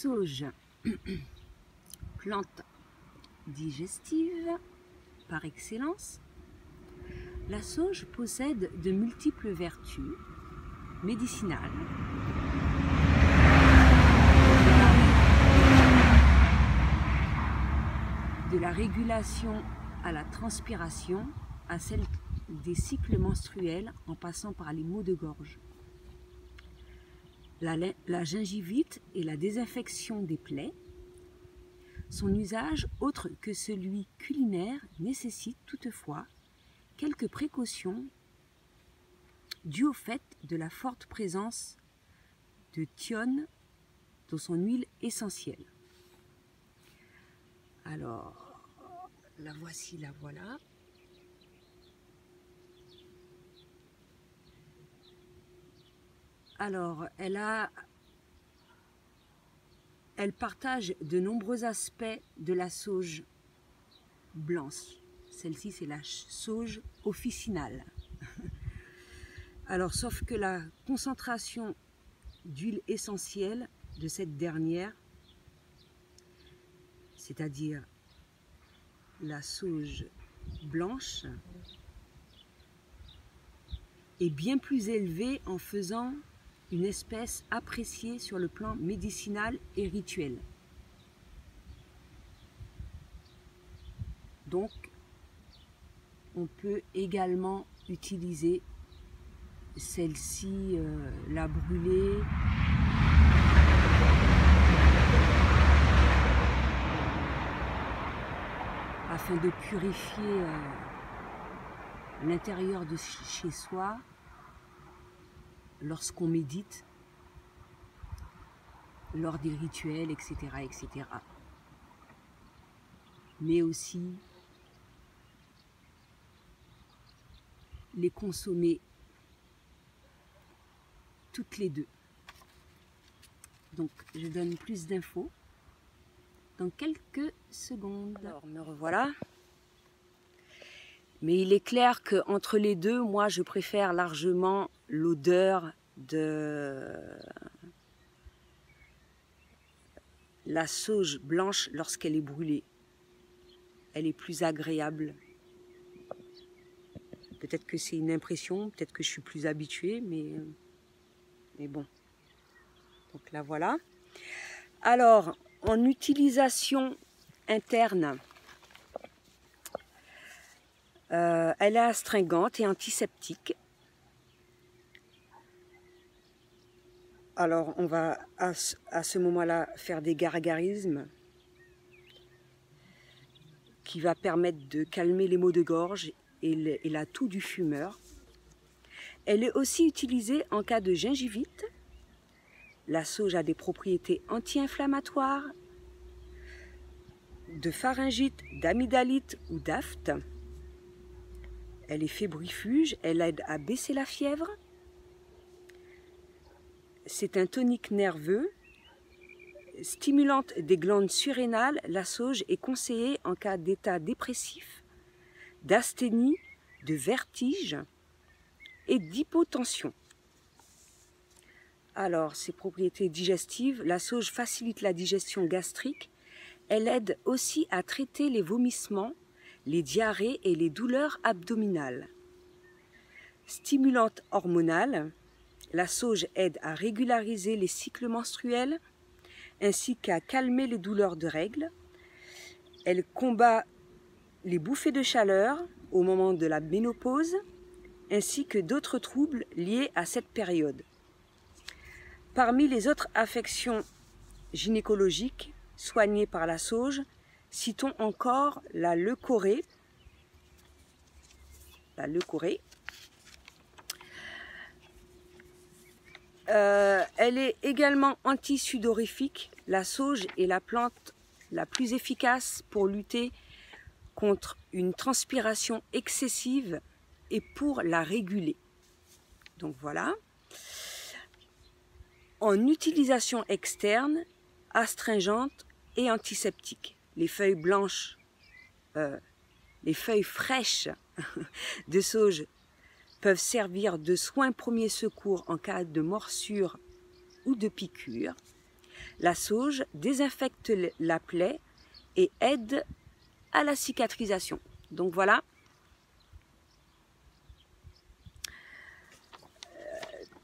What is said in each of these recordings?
sauge, plante digestive par excellence, la sauge possède de multiples vertus médicinales, de la régulation à la transpiration, à celle des cycles menstruels en passant par les maux de gorge. La gingivite et la désinfection des plaies. Son usage, autre que celui culinaire, nécessite toutefois quelques précautions dues au fait de la forte présence de thiones dans son huile essentielle. Alors, la voici, la voilà. Alors, elle partage de nombreux aspects de la sauge blanche. Celle-ci, c'est la sauge officinale. Alors, sauf que la concentration d'huile essentielle de cette dernière, c'est-à-dire la sauge blanche, est bien plus élevée en faisant une espèce appréciée sur le plan médicinal et rituel. Donc, on peut également utiliser celle-ci, la brûler, afin de purifier l'intérieur de chez soi lorsqu'on médite, lors des rituels, etc., etc. Mais aussi les consommer toutes les deux. Donc, je donne plus d'infos dans quelques secondes. Alors, me revoilà. Mais il est clair qu'entre les deux, moi, je préfère largement l'odeur de la sauge blanche lorsqu'elle est brûlée. Elle est plus agréable. Peut-être que c'est une impression, peut-être que je suis plus habituée, mais bon. Donc la voilà. Alors, en utilisation interne, elle est astringente et antiseptique. Alors, on va à ce moment-là faire des gargarismes qui va permettre de calmer les maux de gorge et la toux du fumeur. Elle est aussi utilisée en cas de gingivite. La sauge a des propriétés anti-inflammatoires, de pharyngite, d'amygdalite ou d'aphte. Elle est fébrifuge, elle aide à baisser la fièvre. C'est un tonique nerveux. Stimulante des glandes surrénales, la sauge est conseillée en cas d'état dépressif, d'asthénie, de vertige et d'hypotension. Alors, ses propriétés digestives, la sauge facilite la digestion gastrique. Elle aide aussi à traiter les vomissements, les diarrhées et les douleurs abdominales. Stimulante hormonale, la sauge aide à régulariser les cycles menstruels ainsi qu'à calmer les douleurs de règles. Elle combat les bouffées de chaleur au moment de la ménopause ainsi que d'autres troubles liés à cette période. Parmi les autres affections gynécologiques soignées par la sauge, citons encore la leucorrhée. Elle est également anti-sudorifique. La sauge est la plante la plus efficace pour lutter contre une transpiration excessive et pour la réguler. Donc voilà. En utilisation externe, astringente et antiseptique. Les feuilles blanches, les feuilles fraîches de sauge peuvent servir de soins premiers secours en cas de morsure ou de piqûre. La sauge désinfecte la plaie et aide à la cicatrisation. Donc voilà.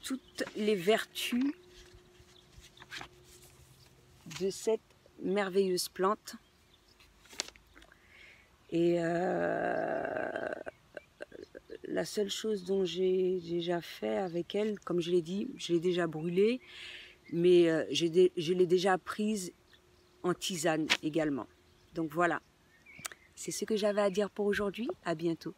Toutes les vertus de cette merveilleuse plante. Et la seule chose dont j'ai déjà fait avec elle, comme je l'ai dit, je l'ai déjà brûlée, mais je l'ai déjà prise en tisane également. Donc voilà, c'est ce que j'avais à dire pour aujourd'hui. À bientôt.